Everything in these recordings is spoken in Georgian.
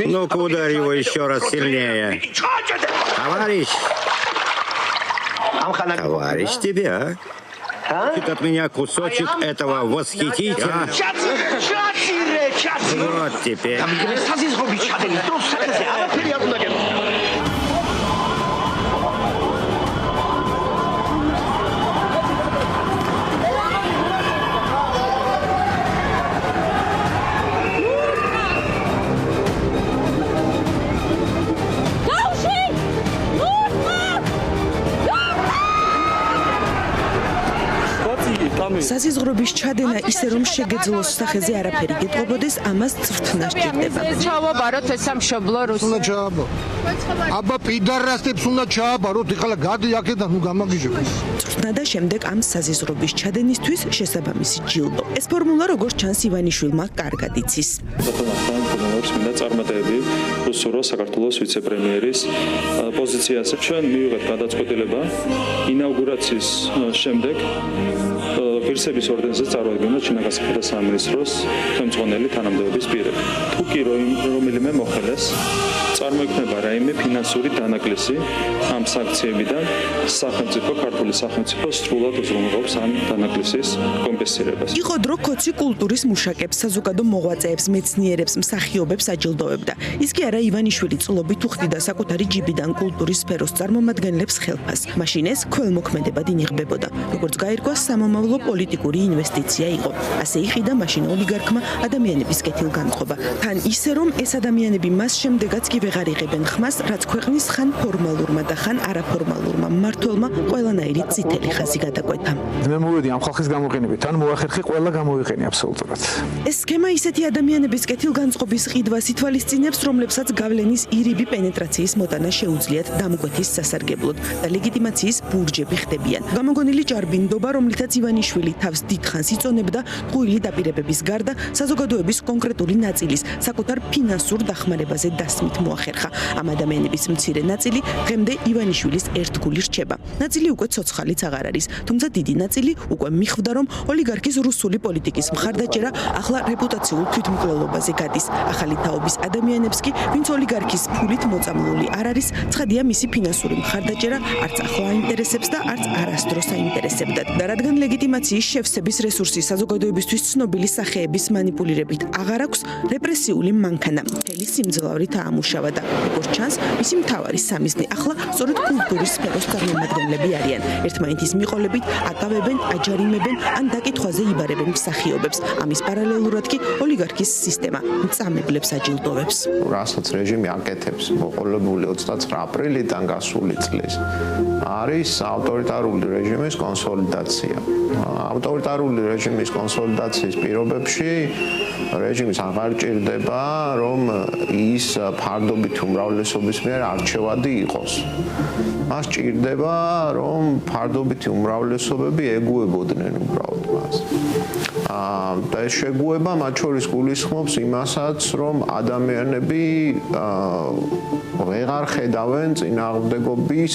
Ну-ка, ударь его еще раз сильнее. Товарищ тебя. Хочет от меня кусочек этого восхитителя. Вот теперь. საზიზღრობის ჩადენა ისე რომ შეგეძლოს სახეზე არაფერი გეტყობოდეს, ამას წვრთნა სჭირდება. ჩავაბაროთ ეს სამშობლო რუსი. აბა პიდარასტებს უნდა ჩააბაროთ, ეხლა გადი აქედან ნუ გამაგიჟებ. წვრთნა და შემდეგ ამ საზიზღრობის ჩადენისთვის შესაბამისი ჯილდო. ეს ფორმულა როგორც ჩანს ივანიშვილმა კარგად იცის. მინდა წარმატებები უსურო საქართველოს ვიცე-პრემიერის პოზიციაზე. ჩვენ მივიღეთ გადაწყვეტილება ინაუგურაციის შემდეგ ღირსების ორდენზე წარვადგინოთ შინაგანსაკუთრებთა სამინისტროს ხელმძღვანელი თანამდებობის პირები. თუ კი რომელიმე მოხელეს წარმოიქმნება რაიმე ფინანსური დანაკლისი ამ სანქციებიდან, სახელმწიფო ქართული სახელმწიფო სრულად უზრუნველყოფს ამ დანაკლისის კომპენსირებას. იყო დრო ქოცი კულტურის მუშაკებს, საზოგადო მოღვაწეებს, მეცნიერებს, მსახიობებს აჯილდოვებდა. ის კი არა ივანიშვილი წლობით უხდიდა საკუთარი ჯიბიდან კულტურის სფეროს წარმომადგენლებს ხელფას. მაშინ ეს ქველმოქმედებად ინიღბებოდა. როგორც გაირკვა, სამომავლო პოლიტიკური ინვესტიცია იყო. ასე იყიდა მაშინ ოლიგარქმა ადამიანების კეთილგანწყობა. თან ისე რომ ეს ადამიანები მას შემდეგაც კი ვეღარ იღებენ ხმას, რაც ქვეყნის ხან ფორმალურმა და ხან არაფორმალურმა მმართველმა ყველანაირი წითელი ხაზი გადაკვეთა. მე მოვედი ამ ხალხის გამოყენებით, თან მოახერხე ყველა გამოიყენე აბსოლუტურად. ეს სქემა ისეთი ადამიანების კეთილგანწყობის ყიდვას ითვალისწინებს, რომლებსაც გავლენის ირიბი პენეტრაციის მოტანა შეუძლიათ დამკვეთის სასარგებლოდ და ლეგიტიმაციის ბურჯები ხდებიან. გამოგონილი ჭარბინდობა, რომლითაც ივანიშვილი თავს დიდხანს იწონებდა, ტყუილი დაპირებების გარდა საზოგადოების კონკრეტული ნაწილის საკუთარ ფინანსურ დახმარებაზე დასმით მოახერხა. ამ ადამიანების მცირე ნაწილი დღემდე ივანიშვილის ერთგული რჩება. ნაწილი უკვე ცოცხალიც აღარ არის, თუმცა დიდი ნაწილი უკვე მიხვდა, რომ ოლიგარქის რუსული პოლიტიკის მხარდაჭერა ახლა რეპუტაციულ თვითმკვლელობაზე გადის. ახალი თაობის ადამიანებს კი, ვინც ოლიგარქის ფულით მოწამლული არ არის, ცხადია მისი ფინანსური მხარდაჭერა არც ახლა აინტერესებს და არც არასდროს აინტერესებდათ. და რადგან ლეგიტიმაციის შევსების რესურსი საზოგადოებისთვის ცნობილი სახეების მანიპულირებით აღარ აქვს, რეპრესიული მანქანა მთელი სიმძლავრით აამუშავა და როგორც ჩანს, მისი მთავარი სამიზნე ახლა სწორედ კულტურის სფეროს წარმომადგენლები არიან. ერთმანეთის მიყოლებით აკავებენ, აჯარიმებენ ან დაკითხვაზე იბარებენ მსახიობებს. ამის პარალელურად კი ოლიგარქის სისტემა მწამებლებს აჯილდოვებს. რასაც რეჟიმი აკეთებს მოყოლებული 29 აპრილიდან გასული წლის არის ავტორიტარული რეჟიმის კონსოლიდაცია. ავტორიტარული რეჟიმის კონსოლიდაციის პირობებში რეჟიმის აღარ ჭირდება, რომ ის ფარდობითი უმრავლესობის მიერ არჩევადი იყოს. მას ჭირდება, რომ ფარდობითი უმრავლესობები ეგუებოდნენ უბრალოდ მას. და ეს შეგუება მათ შორის გულისხმობს იმასაც, რომ ადამიანები ვეღარ ხედავენ წინააღმდეგობის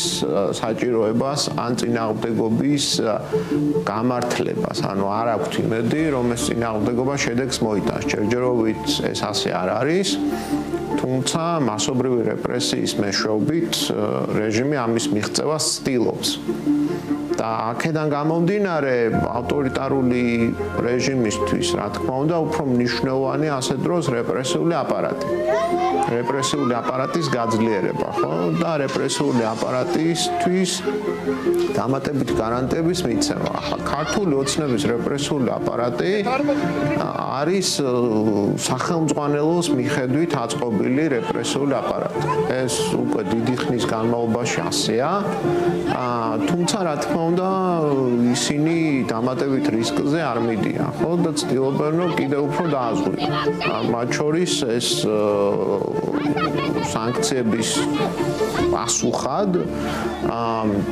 საჭიროებას ან წინააღმდეგობის გამართლებას. ანუ არ აქვთ იმედი, რომ ეს წინააღმდეგობა შედეგს მოიტანს. ჯერჯერობით ეს ასე არ არის. თუმცა მასობრივი რეპრესიის მეშვეობით რეჟიმი ამის მიღწევას ცდილობს. და აქედან გამომდინარე ავტორიტარული რეჟიმისთვის, რა თქმა უნდა, უფრო მნიშვნელოვანი ასე დროს რეპრესიული აპარატი. რეპრესიული აპარატის გაძლიერება, ხო? და რეპრესიული აპარატისთვის დამატებით გარანტიების მიცემა. ახლა ქართული ოცნების რეპრესიული აპარატი არის სახელმძღვანელოს მიხედვით აწყობილი რეპრესიული აპარატი. ეს უკვე დიდი ხნის განმავლობაში ასეა. თუმცა რა თქმა უნდა ისინი დამატებით რისკზე არ მიდიან, ხო? და ცდილობენ რომ კიდევ უფრო დააზღვიოს. მათ შორის ეს სანქციების პასუხად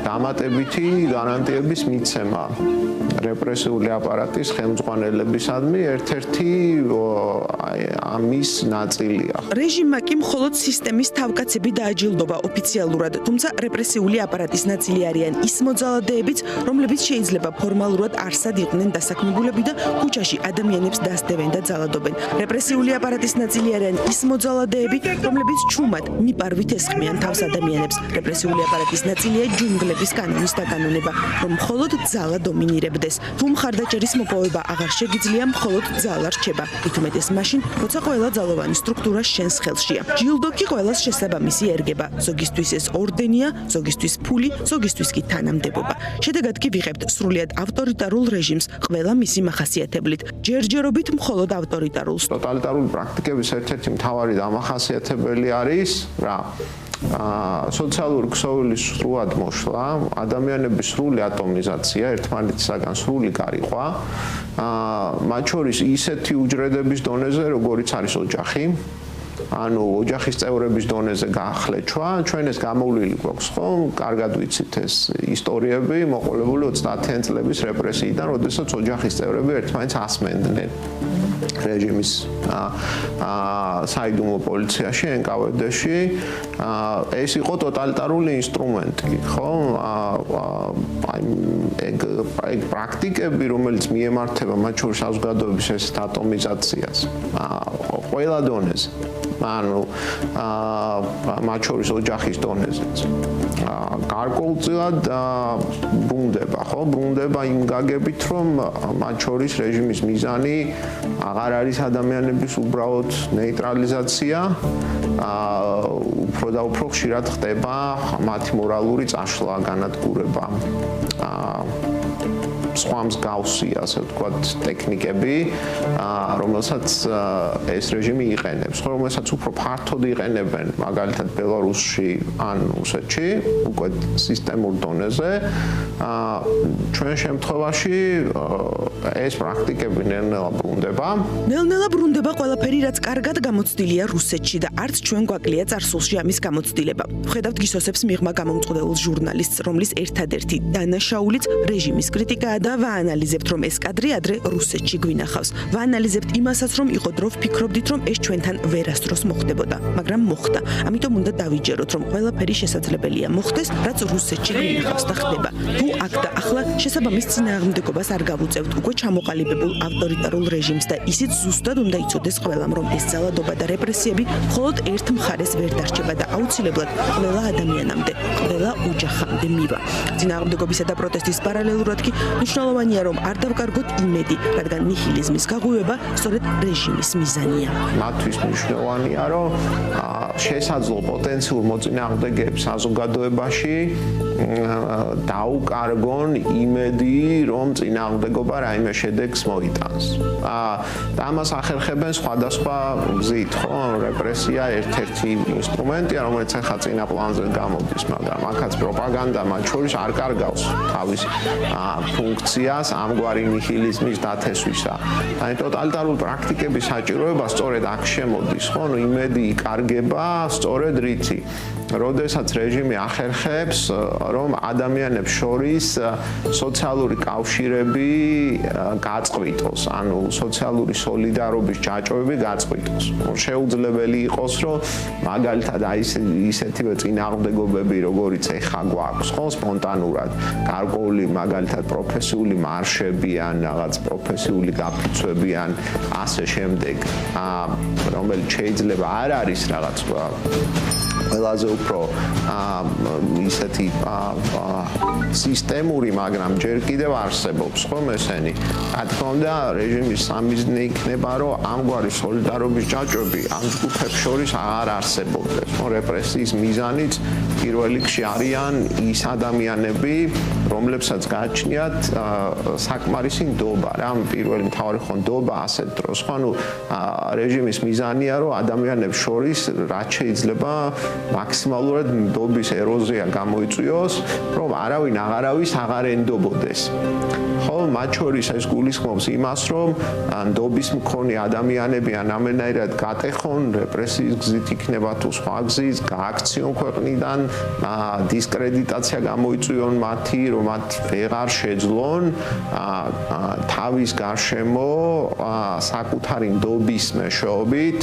დამატებითი გარანტიების მიცემა რეპრესიული აპარატის ხელმძღვანელებისადმი ერთ-ერთი ამის ნაწილია. რეჟიმმა კი მხოლოდ სისტემის თავკაცები დააჯილდობა ოფიციალურად, თუმცა რეპრესიული აპარატის ნაწილი არიან ის მოძალადეებიც, რომლებიც შეიძლება ფორმალურად არსად იყვნენ დასაქმებულები და ქუჩაში ადამიანებს დასდევენ და ძალადობენ. რეპრესიული აპარატის ნაწილი არიან ის მოძალადეები, რომლებიც ჩუმად მიპარვით ესხმიან თავს ადამიანებს. რეპრესიული აპარატის ნაწილია ჯუნგლების კანონის დაკანონება, რომ მხოლოდ ძალა დომინირებდეს. თუ მხარდაჭერის მოპოვება აღარ შეგიძლია, მხოლოდ ძალა რჩება. მით უმეტეს მაშინ, როცა ყველა ძალოვანი სტრუქტურა შენს ხელშია. ჯილდო კი ყველას შესაბამისი ერგება. ზოგისთვის ეს ორდენია, ზოგისთვის ფული, ზოგისთვის კი თანამდებობა. შედეგად კი ვიღებთ სრულიად ავტორიტარულ რეჟიმს ყველა მისი მახასიათებლით. ჯერჯერობით მხოლოდ ავტორიტარულს. ტოტალიტარული პრაქტიკების ერთ-ერთი მთავარი დამახასიათებელი არის რა? სოციალური ქსოვილის სრულად მოშლა, ადამიანების სრული ატომიზაცია, ერთმანეთისაგან სრული გარიყვა, მათ შორის ისეთი უჯრედების დონეზე, როგორიც არის ოჯახი, ანუ ოჯახის წევრების დონეზე გაახლეჩვა, ჩვენ ეს გამოვლილი გვაქვს ხომ, კარგად ვიცით ეს ისტორიები, მოყოლებული 30-იან წლების რეპრესიიდან, როდესაც ოჯახის წევრები ერთმანეთს ასმენდნენ. რეჟიმის საიდუმლო პოლიციაში, NKVD-ში ეს იყო ტოტალიტარული ინსტრუმენტი, ხო? ეგ პრაქტიკები, რომელიც მიემართება მათ შორის საზოგადოების ეს ატომიზაციას, ყველა დონეზე. ანუ მათ შორის ოჯახის დონეზეც. გარკვეულწილად ბრუნდება, ხო? ბრუნდება იმ გაგებით, რომ მათ შორის რეჟიმის მიზანი აღარ არის ადამიანების უბრალოდ ნეიტრალიზაცია, უფრო და უფრო ხშირად ხდება მათი მორალური წაშლა, განადგურება. სხვა მსგავსი, ასე ვთქვათ, ტექნიკები, რომელსაც ეს რეჟიმი იყენებს, რომელსაც უფრო ფართოდ იყენებენ, მაგალითად ბელარუსში ან რუსეთში, უკვე სისტემურ დონეზე. ჩვენ შემთხვევაში ეს პრაქტიკები ნელ-ნელა ბრუნდება. ნელ-ნელა ბრუნდება ყველაფერი, რაც კარგად გამოცდილია რუსეთში და არც ჩვენ გვაკლია წარსულში ამის გამოცდილება. ვხედავთ გისოსებს მიღმა გამომწყდეულ ჟურნალისტს, რომლის ერთადერთი დანაშაულიც რეჟიმის კრიტიკაა და ვაანალიზებთ, რომ ეს კადრი ადრე რუსეთში გვინახავს. ვაანალიზებთ იმასაც, რომ იყო დრო ვფიქრობდით, რომ ეს ჩვენთან ვერასდროს მოხდებოდა, მაგრამ მოხდა. ამიტომ უნდა დავიჯეროთ, რომ ყველაფერი შესაძლებელია მოხდეს, რაც რუსეთში გვინახავს და ხდება. თუ აქ და ახლა შესაბამის წინააღმდეგობას არ გავუწევთ უკვე ჩამოყალიბებულ ავტორიტარულ რეჟიმს და ისიც ზუსტად უნდა იცოდეს ყველამ, რომ ეს ძალადობა და რეპრესიები მხოლოდ ერთ მხარეს ვერ დარჩება და აუცილებლად ყველა ადამიანამდე, ყველა ოჯახამდე მივა. წინააღმდეგობისა და პროტესტის პარალელურად კი მნიშვნელოვანია, რომ არ დავკარგოთ იმედი, რადგან ნიჰილიზმის გაღვივება სწორედ რეჟიმის მიზანია. მათთვის მნიშვნელოვანია, რომ შესაძლო პოტენციურ მოწინააღმდეგეებს საზოგადოებაში დაუკარგონ იმედი, რომ წინააღმდეგობა რაიმე შედეგს მოიტანს. და ამას ახერხებენ სხვადასხვა გზით, ხო? რეპრესია ერთ-ერთი ინსტრუმენტია, რომელიც ახლა წინა პლანზე გამოდის, მაგრამ აქაც პროპაგანდა მათ შორის არ კარგავს თავის ფუნქციას ამგვარი ნიჰილიზმის დათესვისა. აი ტოტალიტარული პრაქტიკების საჭიროება სწორედ აქ შემოდის, ხო? იმედი იკარგება სწორედ რითი როდესაც რეჟიმი ახერხებს, რომ ადამიანებს შორის სოციალური კავშირები გაწყვიტოს, ანუ სოციალური სოლიდარობის ჯაჭვები გაწყვიტოს. შეუძლებელი იყოს, რომ მაგალითად აი ისეთივე წინააღმდეგობები, როგორიც ეხა გვაქვს, ხო, სპონტანურად, გარკვეული მაგალითად პროფესიული მარშები ან რაღაც პროფესიული გაფიცვები ან ასე შემდეგ, რომელიც შეიძლება არ არის რაღაც ყველაზე უფრო ისეთი სისტემური, მაგრამ ჯერ კიდევ არსებობს ხომ ესენი. რა თქმა უნდა, რეჟიმის სამიზნე იქნება, რომ ამგვარი სოლიდარობის ჯაჭვები ამ ჯგუფებს შორის აღარ არსებობდეს. რეპრესიის მიზანიც პირველ რიგში არიან ის ადამიანები, რომლებსაც გააჩნიათ საკმარისი ნდობა, რა პირველი მთავარი ხო ნდობა ასეთ დროს. ხო, ანუ რეჟიმის მიზანია, რომ ადამიანებს შორის რაც შეიძლება მაქსიმალურად ნდობის ეროზია გამოიწვიოს, რომ არავინ აღარავის აღარ ენდობოდეს. ხო, მათ შორის ეს გულისხმობს იმას, რომ ნდობის მქონე ადამიანები ამენაირად გატეხონ, რეპრესიის გზით იქნება თუ სხვა გზით, გააქციონ ქვეყნიდან, დისკრედიტაცია გამოიწვიონ მათი, რომ მათ ვეღარ შეძლონ თავის გარშემო საკუთარი ნდობის მეშვეობით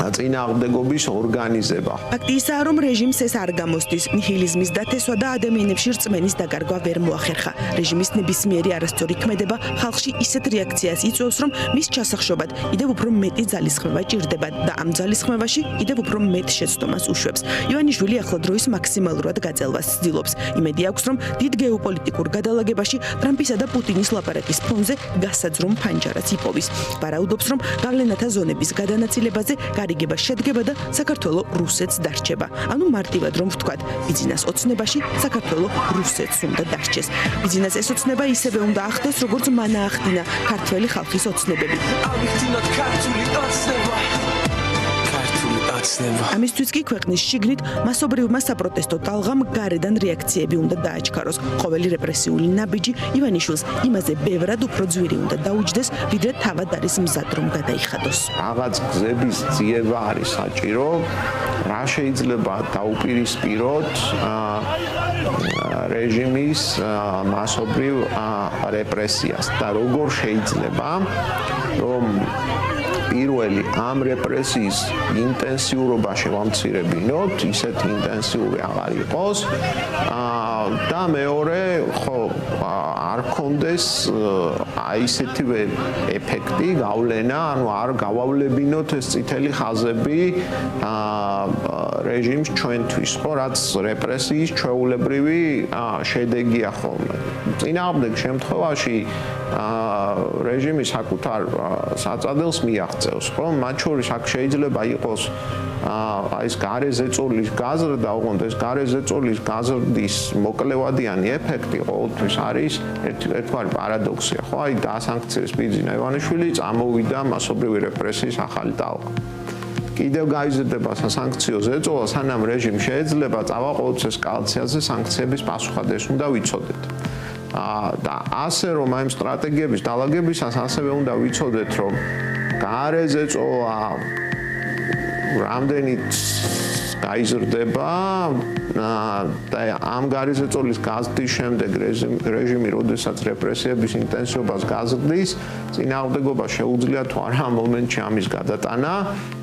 წინააღმდეგობის ორგანიზება. ფაქტი ისაა, რომ რეჟიმს ეს არ გამოსდის, ნიჰილიზმის დათესვა და ადამიანებში რწმენის დაკარგვა ვერ მოახერხა. რეჟიმის ნებისმიერი არასწორი ქმედება ხალხში ისეთ რეაქციას იწვევს, რომ მის ჩასახშობად კიდევ უფრო მეტი ძალისხმევა ჭირდება და ამ ძალისხმევაში კიდევ უფრო მეტ შეცდომას უშვებს. ივანიშვილი ახლა დროის მაქსიმალურად გაწელვას ცდილობს. იმედი აქვს, რომ დიდ გეოპოლიტიკურ გადალაგებაში ტრამპისა და პუტინის ლაპარაკის ფონზე გასაძრომ ფანჯარაც იპოვის. ვარაუდობს, რომ გავლენათა ზონების გადანაწილებაზე გარიგება შედგება და საქართველო რუსეთს დარჩება. ანუ მარტივად რომ ვთქვათ, ბიძინას ოცნებაში საქართველო რუსეთს უნდა დარჩეს. ბიძინას ეს ოცნება ისევე უნდა ახდეს, როგორც მან აახდინა ქართველი ხალხის ოცნებები. ამისთვის კი ქვეყნის შიგნით მასობრივმა საპროტესტო ტალღამ გარედან რეაქციები უნდა დააჩქაროს. ყოველი რეპრესიული ნაბიჯი ივანიშვილს იმაზე ბევრად უფრო ძვირი უნდა დაუჯდეს, ვიდრე თავად არის მზად რომ გადაიხადოს. რაღაც გზების ძიება არის საჭირო, რა შეიძლება დაუპირისპიროთ რეჟიმის მასობრივ რეპრესიას და როგორ შეიძლება რომ პირველი ამ რეპრესიის ინტენსიურობა შევამცირებინოთ, ისეთ ინტენსიური აღარ იყოს და მეორე, ხო, არ კონდეს ისეთივე ეფექტი, გავლენა, ანუ არ გავავლებინოთ ეს წითელი ხაზები რეჟიმს ჩვენთვის, ხო, რაც რეპრესიის ჩვეულებრივი შედეგია ხოლმე. წინააღმდეგ შემთხვევაში რეჟიმი საკუთარ საწადელს მიაღწევს, ხო? მათ შორის აქ შეიძლება იყოს ეს გარეზეწოლის გაზრდა, ოღონდ ეს გარეზეწოლის გაზრდის მოკლევადიანი ეფექტი ყოველთვის არის ერთგვარი პარადოქსია, ხო? აი დაასანქციეს ბიძინა ივანიშვილი, წამოვიდა მასობრივი რეპრესიის ახალი ტალღა. კიდევ გაიზრდება სასანქციო ზეწოლა, სანამ რეჟიმს შეიძლება წავაყოლოს ესკალაციაზე სანქციების პასუხად ეს უნდა ვიცოდეთ. და ასე რომ აი სტრატეგიების დალაგებისას ასევე უნდა ვიცოდეთ, რომ გარეზეწოლა რამდენიც გაიზრდება და ამ გარეზეწოლის გაზრდის შემდეგ რეჟიმი, როდესაც რეპრესიების ინტენსივობას გაზრდის, წინააღმდეგობა შეუძლია თუ არა ამ მომენტში ამის გადატანა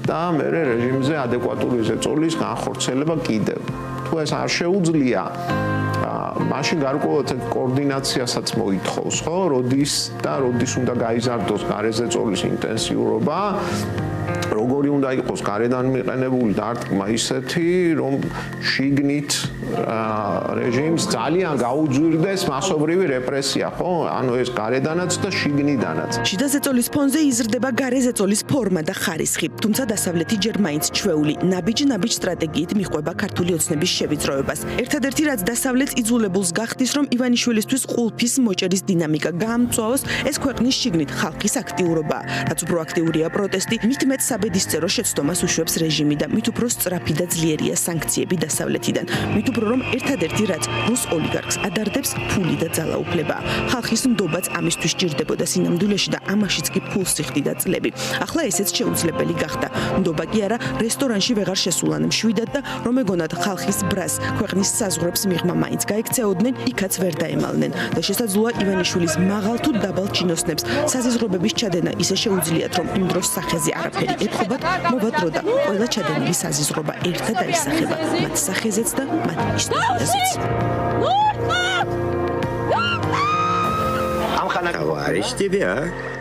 და მერე რეჟიმზე ადეკვატური ზეწოლის განხორციელება კიდევ. თუ ეს არ შეუძლია, მაშინ გარკვეულად კოორდინაციასაც მოითხოვს, ხო? როდის უნდა გაიზარდოს გარეზეწოლის ინტენსიურობა, როგორი უნდა იყოს გარედან მიყენებული დარტყმა ისეთი, რომ შიგნით რეჟიმს ძალიან გაუძვირდეს მასობრივი რეპრესია, ხო? ანუ ეს გარედანაც და შიგნიდანაც. შიდა ზეწოლის ფონზე იზრდება გარე ზეწოლის ფორმა და ხარისხი, თუმცა დასავლეთი ჯერ მაინც ჩვეული ნაბიჯ-ნაბიჯ სტრატეგიით მიყვება ქართული ოცნების შევიწროებას. ერთადერთი რაც დასავლეთს იძულებულს გახდის, რომ ივანიშვილისთვის ყულფის მოჭერის დინამიკა გაამწვავოს, ეს ქვეყნის შიგნით ხალხის აქტიურობა. რაც უფრო აქტიურია პროტესტი, მით მეტ საბედისწერო შეცდომას უშვებს რეჟიმი და მით უფრო სწრაფი და ძლიერია სანქციები დასავლეთიდან. მით უფრო რომ ერთადერთი რაც რუს ოლიგარქს ადარდებს ფული და ძალაუფლება. ხალხის ნდობაც ამისთვის ჭირდებოდა სინამდვილეში და ამაშიც კი ფულს იხდიდა წლები. ახლა ესეც შეუძლებელი გახდა. ნდობა კი არა, რესტორანში ვეღარ შესულან მშვიდად და რომ ეგონათ ხალხის ბრას ქვეყნის საზღვრებს მიღმა მაინც გაიქცეოდნენ, იქაც ვერ დაემალნენ და შესაძლოა ივანიშვილის მაღალ თუ დაბალ ჩინოსნებს საზიზღრობების ჩადენა ისე შეუძლიათ, რომ იმ დროს სახეზე არაფერი ეთხოვათ, მოვა დრო და ყველა ჩადენილი საზიზღრობა ერთად აისახება მათ სახეზეც და მათ ისტორიაზეც. Товарищ тебя.